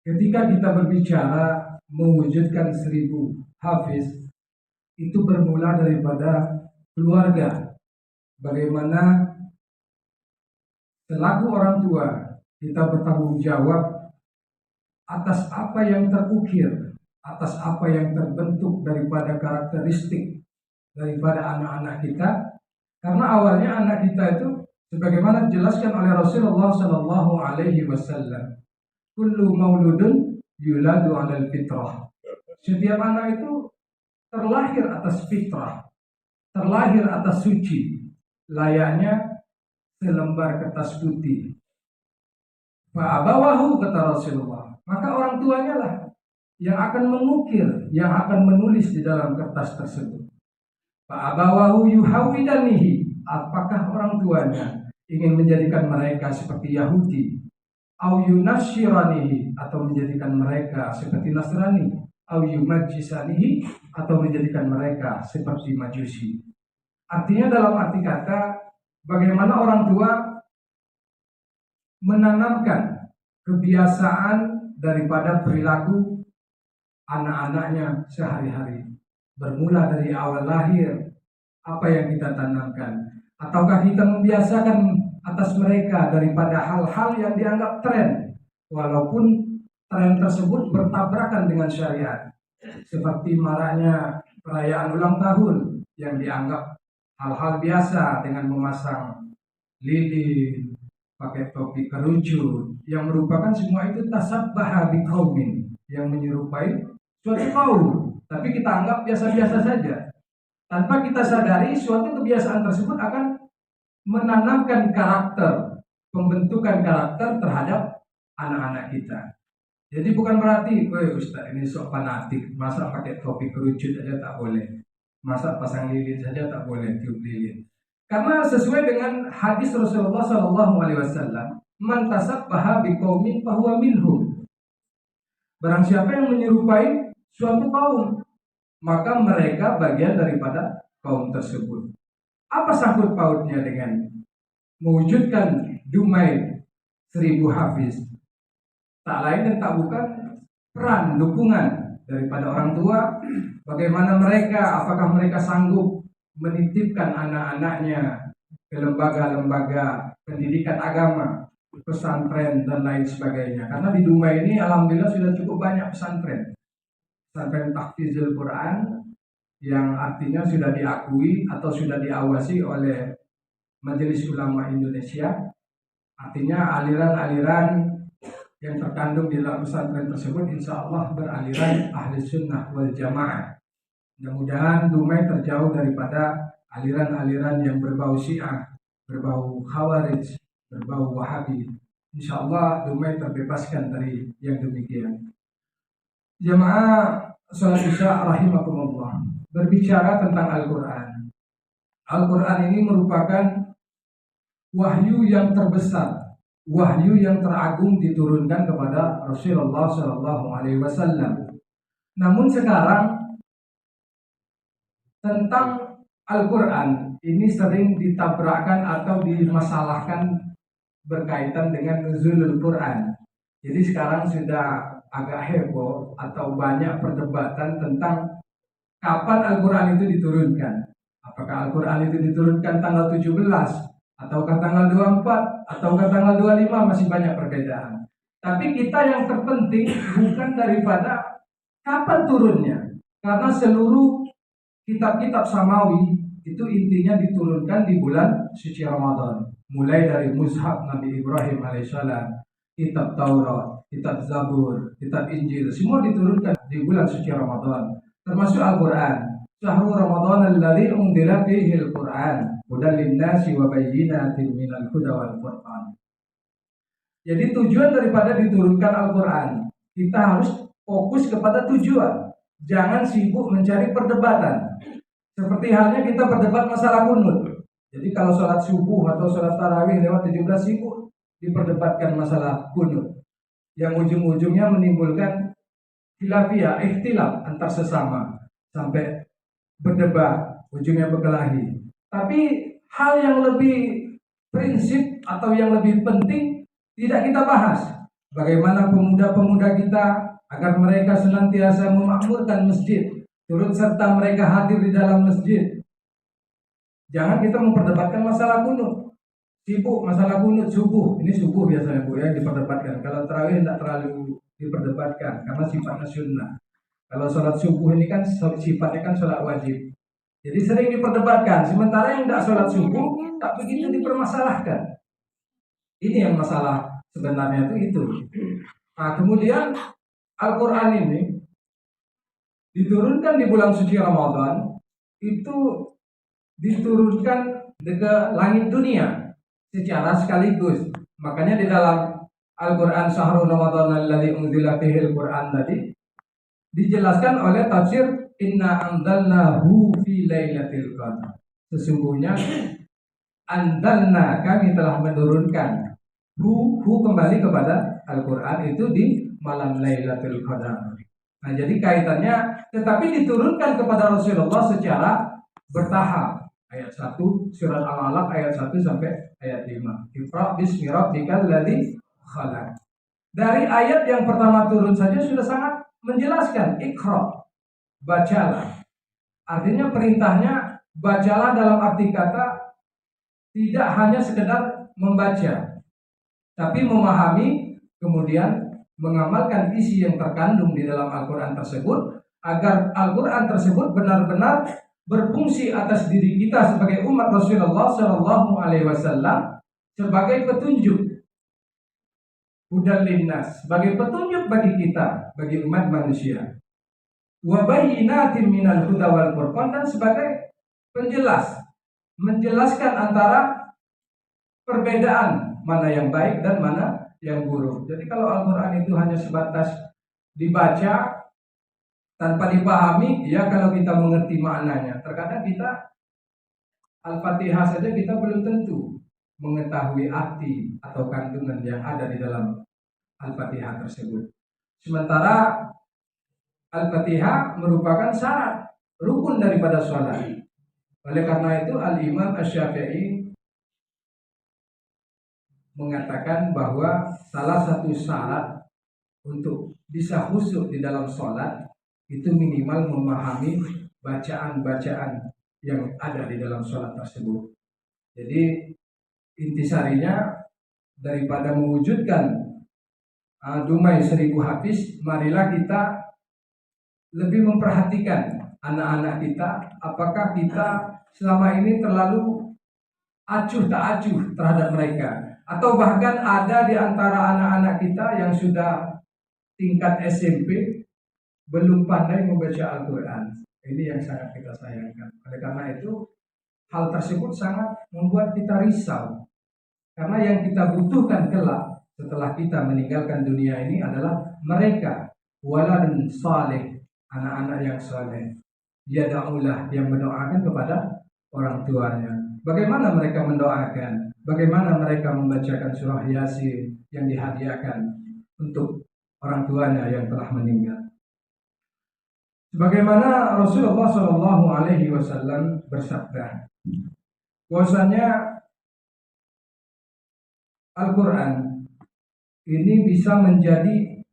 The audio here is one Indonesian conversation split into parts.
Ketika kita berbicara mewujudkan 1000 hafiz, itu bermula daripada keluarga. Bagaimana selaku orang tua kita bertanggung jawab atas apa yang terukir, atas apa yang terbentuk daripada karakteristik daripada anak-anak kita. Karena awalnya anak kita itu sebagaimana dijelaskan oleh Rasulullah Shallallahu Alaihi Wasallam, kullu mauludun yuladu 'alal fitrah. Setiap anak itu terlahir atas fitrah, terlahir atas suci, layaknya selembar kertas putih. Fa'abawahu, kata Rasulullah, maka orang tuanya lah yang akan mengukir, yang akan menulis di dalam kertas tersebut. Fa'abawahu yuhawidanihi, apakah orang tuanya ingin menjadikan mereka seperti Yahudi, au yunasyiranihi, atau menjadikan mereka seperti Nasrani, au yumajjisanihi, atau menjadikan mereka seperti Majusi. Artinya dalam arti kata, bagaimana orang tua menanamkan kebiasaan daripada perilaku anak-anaknya sehari-hari. Bermula dari awal lahir, apa yang kita tanamkan. Ataukah kita membiasakan atas mereka daripada hal-hal yang dianggap tren, walaupun tren tersebut bertabrakan dengan syariat. Seperti maraknya perayaan ulang tahun yang dianggap hal-hal biasa dengan memasang lilin, pakai topi kerucut, yang merupakan semua itu tasabbaha biqaumin, yang menyerupai suatu kaum, tapi kita anggap biasa-biasa saja. Tanpa kita sadari, suatu kebiasaan tersebut akan menanamkan karakter, pembentukan karakter terhadap anak-anak kita. Jadi bukan berarti, Ustaz ini sok fanatik, masa pakai topi kerucut aja tak boleh, masa pasang lilin saja tak boleh, tiup lilin. Karena sesuai dengan hadis Rasulullah SAW, man tasabbaha biqaumin fahuwa minhum. Barang siapa yang menyerupai suatu kaum, maka mereka bagian daripada kaum tersebut. Apa sangkut pautnya dengan mewujudkan Dumai 1000 hafiz? Tak lain dan tak bukan peran dukungan daripada orang tua. Bagaimana mereka, apakah mereka sanggup menitipkan anak-anaknya ke lembaga-lembaga pendidikan agama, pesantren dan lain sebagainya. Karena di Dumai ini alhamdulillah sudah cukup banyak pesantren. Pesantren Tahfizul Quran yang artinya sudah diakui atau sudah diawasi oleh Majelis Ulama Indonesia. Artinya aliran-aliran yang terkandung di dalam pesantren tersebut insya Allah beraliran ahli sunnah wal jamaah. Mudah-mudahan Dumai terjauh daripada aliran-aliran yang berbau syiah, berbau khawarij, berbau wahabi. Insya Allah Dumai terbebaskan dari yang demikian. Jamaah sholat isya rahimakumullah, berbicara tentang Al-Quran. Al-Quran ini merupakan wahyu yang terbesar, wahyu yang teragung diturunkan kepada Rasulullah SAW. Namun sekarang tentang Al-Quran ini sering ditabrakkan atau dimasalahkan berkaitan dengan nuzulul Quran. Jadi sekarang sudah agak heboh atau banyak perdebatan tentang kapan Al-Quran itu diturunkan. Apakah Al-Quran itu diturunkan tanggal 17 ataukah tanggal 24 ataukah tanggal 25, masih banyak perbedaan. Tapi kita yang terpenting bukan daripada kapan turunnya, karena seluruh kitab-kitab samawi itu intinya diturunkan di bulan suci Ramadan. Mulai dari mushaf Nabi Ibrahim alaihissalam, kitab Taurat, kitab Zabur, kitab Injil, semua diturunkan di bulan suci Ramadan, termasuk Al-Quran. Syahrul Ramadan alladzi unzila fihi al-Quran hudan lin-nasi wa bayyinatin minal huda wal furqan. Jadi tujuan daripada diturunkan Al-Quran, kita harus fokus kepada tujuan. Jangan sibuk mencari perdebatan. Seperti halnya kita berdebat masalah kunut. Jadi kalau sholat subuh atau sholat tarawih lewat 17 sibuk diperdebatkan masalah kunut, yang ujung-ujungnya menimbulkan khilafiyah, ikhtilaf antar sesama, sampai berdebat, ujungnya berkelahi. Tapi hal yang lebih prinsip atau yang lebih penting tidak kita bahas. Bagaimana pemuda-pemuda kita agar mereka senantiasa memakmurkan masjid, turut serta mereka hadir di dalam masjid. Jangan kita memperdebatkan masalah kunut. Sibuk masalah kunut subuh. Ini subuh biasanya Bu ya diperdebatkan. Kalau tarawih tidak terlalu diperdebatkan karena sifatnya sunnah. Kalau sholat subuh ini kan sifatnya kan sholat wajib. Jadi sering diperdebatkan. Sementara yang tidak sholat subuh tak begitu dipermasalahkan. Ini yang masalah sebenarnya itu. Nah kemudian Al-Quran ini diturunkan di bulan suci Ramadan, itu diturunkan ke langit dunia secara sekaligus. Makanya di dalam Al-Quran Syahrul Ramadan alladzi unzila fihil Quran tadi dijelaskan oleh tafsir inna anzalnahu fi lailatul qadar. Sesungguhnya anzalna kami telah menurunkan hu kembali kepada Al-Quran itu di malam Lailatul Qadar. Nah, jadi kaitannya tetapi diturunkan kepada Rasulullah secara bertahap. Ayat 1 surat Al-Alaq ayat 1 sampai ayat 5. Iqra bismi rabbikal ladzi khalaq. Dari ayat yang pertama turun saja sudah sangat menjelaskan Iqra, bacalah. Artinya perintahnya bacalah dalam arti kata tidak hanya sekedar membaca, tapi memahami kemudian mengamalkan isi yang terkandung di dalam Al-Quran tersebut agar Al-Quran tersebut benar-benar berfungsi atas diri kita sebagai umat Rasulullah Shallallahu Alaihi Wasallam sebagai petunjuk hudan linnas, sebagai petunjuk bagi kita, bagi umat manusia. Wa bayyinatin minal huda wal furqan, dan sebagai penjelas, menjelaskan antara perbedaan mana yang baik dan mana yang buruk. Jadi kalau Al-Quran itu hanya sebatas dibaca tanpa dipahami, ya kalau kita mengerti maknanya. Terkadang kita Al-Fatihah saja kita belum tentu mengetahui arti atau kandungan yang ada di dalam Al-Fatihah tersebut. Sementara Al-Fatihah merupakan syarat rukun daripada sholat. Oleh karena itu Al-Imam Asy-Syafi'i mengatakan bahwa salah satu syarat untuk bisa khusyuk di dalam sholat itu minimal memahami bacaan-bacaan yang ada di dalam sholat tersebut. Jadi intisarinya daripada mewujudkan dumai 1000 hafiz, marilah kita lebih memperhatikan anak-anak kita, apakah kita selama ini terlalu acuh tak acuh terhadap mereka, atau bahkan ada di antara anak-anak kita yang sudah tingkat SMP belum pandai membaca Al-Quran. Ini yang sangat kita sayangkan. Oleh karena itu hal tersebut sangat membuat kita risau, karena yang kita butuhkan kelak setelah kita meninggalkan dunia ini adalah mereka waladun saleh, anak-anak yang saleh, yad'ulah, yang mendoakan kepada orang tuanya. Bagaimana mereka mendoakan? Bagaimana mereka membacakan surah Yasin yang dihadiahkan untuk orang tuanya yang telah meninggal? Sebagaimana Rasulullah Shallallahu Alaihi Wasallam bersabda, bahwasanya Al-Quran ini bisa menjadi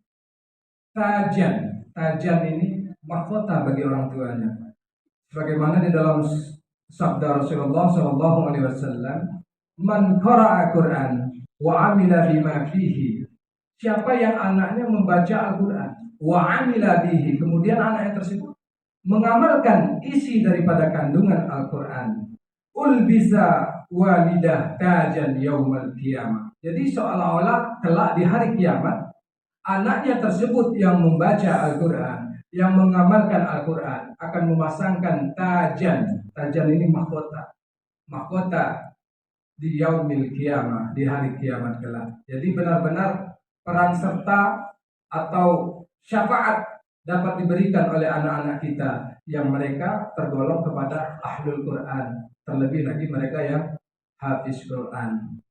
tajan. Tajan ini mahkota bagi orang tuanya. Sebagaimana di dalam sabda Rasulullah Shallallahu Alaihi Wasallam, man qara'a Quran wa amila bima fihi. Siapa yang anaknya membaca Al-Quran wa amila bihi, kemudian anaknya tersebut mengamalkan isi daripada kandungan Al-Quran, ulbiza walidah tajan yaumal qiyamah. Jadi seolah-olah kelak di hari kiamat anaknya tersebut yang membaca Al-Quran, yang mengamalkan Al-Quran akan memasangkan tajan. Tajan ini mahkota. Mahkota di yaumil qiyamah, di hari kiamat kelak. Jadi benar-benar peran serta atau syafaat dapat diberikan oleh anak-anak kita yang mereka tergolong kepada ahlul Quran, terlebih lagi mereka yang hafiz Quran.